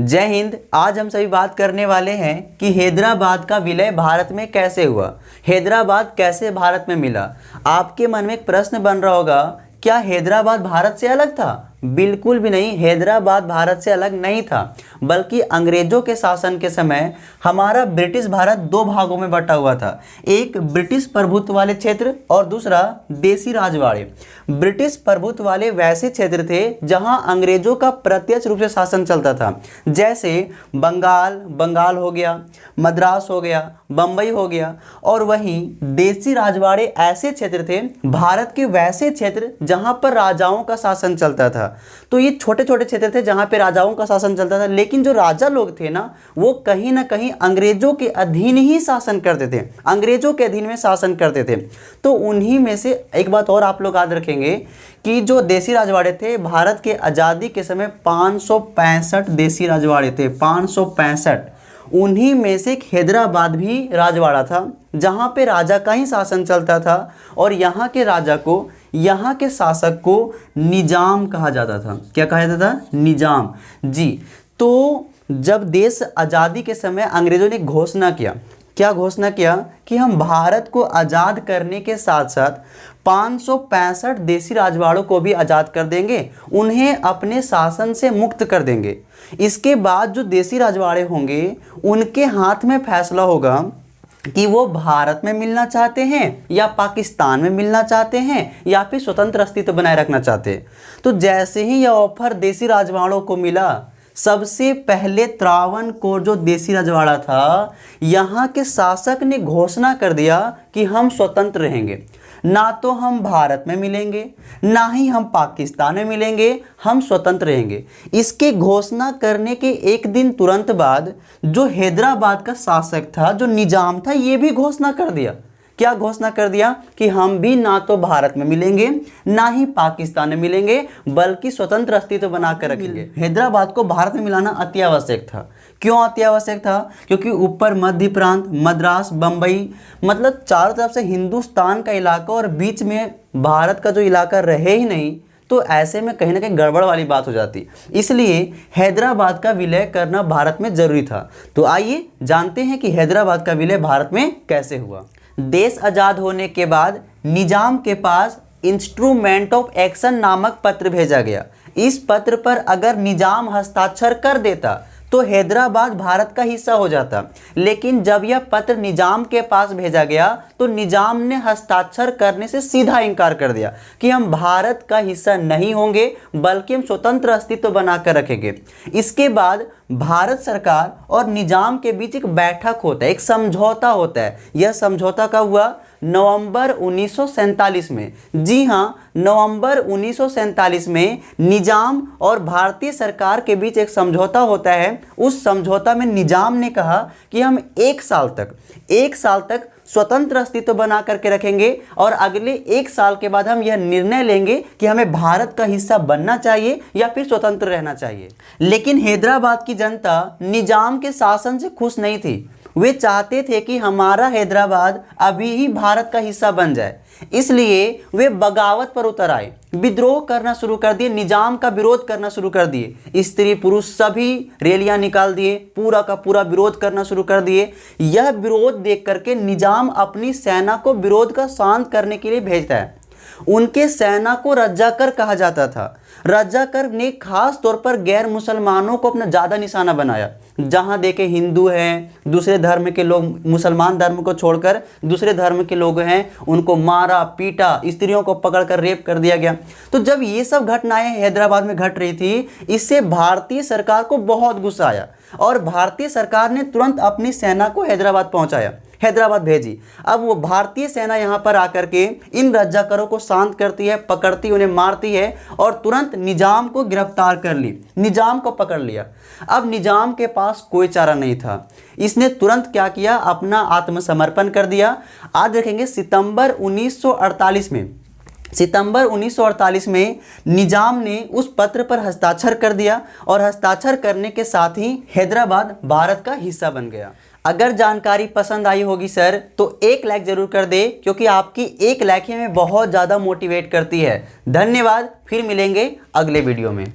जय हिंद। आज हम सभी बात करने वाले हैं कि हैदराबाद का विलय भारत में कैसे हुआ, हैदराबाद कैसे भारत में मिला। आपके मन में एक प्रश्न बन रहा होगा, क्या हैदराबाद भारत से अलग था? बिल्कुल भी नहीं, हैदराबाद भारत से अलग नहीं था, बल्कि अंग्रेजों के शासन के समय हमारा ब्रिटिश भारत दो भागों में बटा हुआ था। एक ब्रिटिश प्रभुत्व वाले क्षेत्र और दूसरा देसी राज वाले। ब्रिटिश प्रभुत्व वाले वैसे क्षेत्र थे जहां अंग्रेजों का प्रत्यक्ष रूप से शासन चलता था, जैसे बंगाल हो गया, मद्रास हो गया, बम्बई हो गया। और वहीं देसी राजवाड़े ऐसे क्षेत्र थे, भारत के वैसे क्षेत्र जहां पर राजाओं का शासन चलता था। तो ये छोटे छोटे क्षेत्र थे जहां पे राजाओं का शासन चलता था, लेकिन जो राजा लोग थे ना, वो कहीं ना कहीं अंग्रेजों के अधीन ही शासन करते थे, अंग्रेजों के अधीन में शासन करते थे। तो उन्हीं में से एक बात और आप लोग याद रखेंगे कि जो देसी राजवाड़े थे, भारत के आज़ादी के समय 565 देसी राजवाड़े थे, 565। उन्हीं में से एक हैदराबाद भी राजवाड़ा था, जहाँ पे राजा का ही शासन चलता था और यहाँ के राजा को, यहाँ के शासक को निजाम कहा जाता था। क्या कहा जाता था? निजाम जी। तो जब देश आज़ादी के समय अंग्रेज़ों ने घोषणा किया, क्या घोषणा किया कि हम भारत को आज़ाद करने के साथ साथ 565 देसी राजवाड़ों को भी आज़ाद कर देंगे, उन्हें अपने शासन से मुक्त कर देंगे। इसके बाद जो देसी राजवाड़े होंगे, उनके हाथ में फैसला होगा कि वो भारत में मिलना चाहते हैं या पाकिस्तान में मिलना चाहते हैं या फिर स्वतंत्र अस्तित्व बनाए रखना चाहते हैं। तो जैसे ही यह ऑफर देसी राजवाड़ों को मिला, सबसे पहले त्रावणकोर जो देसी राजवाड़ा था, यहाँ के शासक ने घोषणा कर दिया कि हम स्वतंत्र रहेंगे, ना तो हम भारत में मिलेंगे ना ही हम पाकिस्तान में मिलेंगे, हम स्वतंत्र रहेंगे। इसके घोषणा करने के एक दिन तुरंत बाद जो हैदराबाद का शासक था, जो निजाम था, ये भी घोषणा कर दिया। क्या घोषणा कर दिया? कि हम भी ना तो भारत में मिलेंगे ना ही पाकिस्तान में मिलेंगे, बल्कि स्वतंत्र अस्तित्व बनाकर रखेंगे। हैदराबाद को भारत में मिलाना अति आवश्यक था। क्यों अति आवश्यक था? क्योंकि ऊपर मध्य प्रांत, मद्रास, बम्बई, मतलब चारों तरफ से हिंदुस्तान का इलाका और बीच में भारत का जो इलाका रहे ही नहीं, तो ऐसे में कहीं ना कहीं गड़बड़ वाली बात हो जाती। इसलिए हैदराबाद का विलय करना भारत में जरूरी था। तो आइए जानते हैं कि हैदराबाद का विलय भारत में कैसे हुआ। देश आज़ाद होने के बाद निजाम के पास इंस्ट्रूमेंट ऑफ एक्शन नामक पत्र भेजा गया। इस पत्र पर अगर निजाम हस्ताक्षर कर देता तो हैदराबाद भारत का हिस्सा हो जाता, लेकिन जब यह पत्र निजाम के पास भेजा गया तो निजाम ने हस्ताक्षर करने से सीधा इनकार कर दिया कि हम भारत का हिस्सा नहीं होंगे, बल्कि हम स्वतंत्र अस्तित्व बनाकर रखेंगे। इसके बाद भारत सरकार और निजाम के बीच एक बैठक होता है, एक समझौता होता है। यह समझौता कब हुआ? नवंबर 1947 में। जी हाँ, नवंबर 1947 में निजाम और भारतीय सरकार के बीच एक समझौता होता है। उस समझौता में निजाम ने कहा कि हम एक साल तक स्वतंत्र अस्तित्व बना करके रखेंगे और अगले एक साल के बाद हम यह निर्णय लेंगे कि हमें भारत का हिस्सा बनना चाहिए या फिर स्वतंत्र रहना चाहिए। लेकिन हैदराबाद की जनता निजाम के शासन से खुश नहीं थी। वे चाहते थे कि हमारा हैदराबाद अभी ही भारत का हिस्सा बन जाए। इसलिए वे बगावत पर उतर आए, विद्रोह करना शुरू कर दिए, निजाम का विरोध करना शुरू कर दिए। स्त्री पुरुष सभी रैलियां निकाल दिए, पूरा का पूरा विरोध करना शुरू कर दिए। यह विरोध देख करके निजाम अपनी सेना को विरोध का शांत करने के लिए भेजता है। उनके सेना को रज्जाकर कहा जाता था। रज्जाकर ने खास तौर पर गैर मुसलमानों को अपना ज़्यादा निशाना बनाया। जहाँ देखे हिंदू हैं, दूसरे धर्म के लोग, मुसलमान धर्म को छोड़कर दूसरे धर्म के लोग हैं, उनको मारा पीटा, स्त्रियों को पकड़कर रेप कर दिया गया। तो जब ये सब घटनाएं हैदराबाद में घट रही थी, इससे भारतीय सरकार को बहुत गुस्सा आया और भारतीय सरकार ने तुरंत अपनी सेना को हैदराबाद पहुंचाया, हैदराबाद भेजी। अब वो भारतीय सेना यहाँ पर आकर के इन रज्जाकरों को शांत करती है, पकड़ती, उन्हें मारती है और तुरंत निजाम को गिरफ्तार कर ली, निजाम को पकड़ लिया। अब निजाम के पास कोई चारा नहीं था। इसने तुरंत क्या किया? अपना आत्मसमर्पण कर दिया। आज देखेंगे सितंबर 1948 में निजाम ने उस पत्र पर हस्ताक्षर कर दिया और हस्ताक्षर करने के साथ ही हैदराबाद भारत का हिस्सा बन गया। अगर जानकारी पसंद आई होगी सर तो एक लाइक जरूर कर दे, क्योंकि आपकी एक लाइक ही हमें बहुत ज़्यादा मोटिवेट करती है। धन्यवाद, फिर मिलेंगे अगले वीडियो में।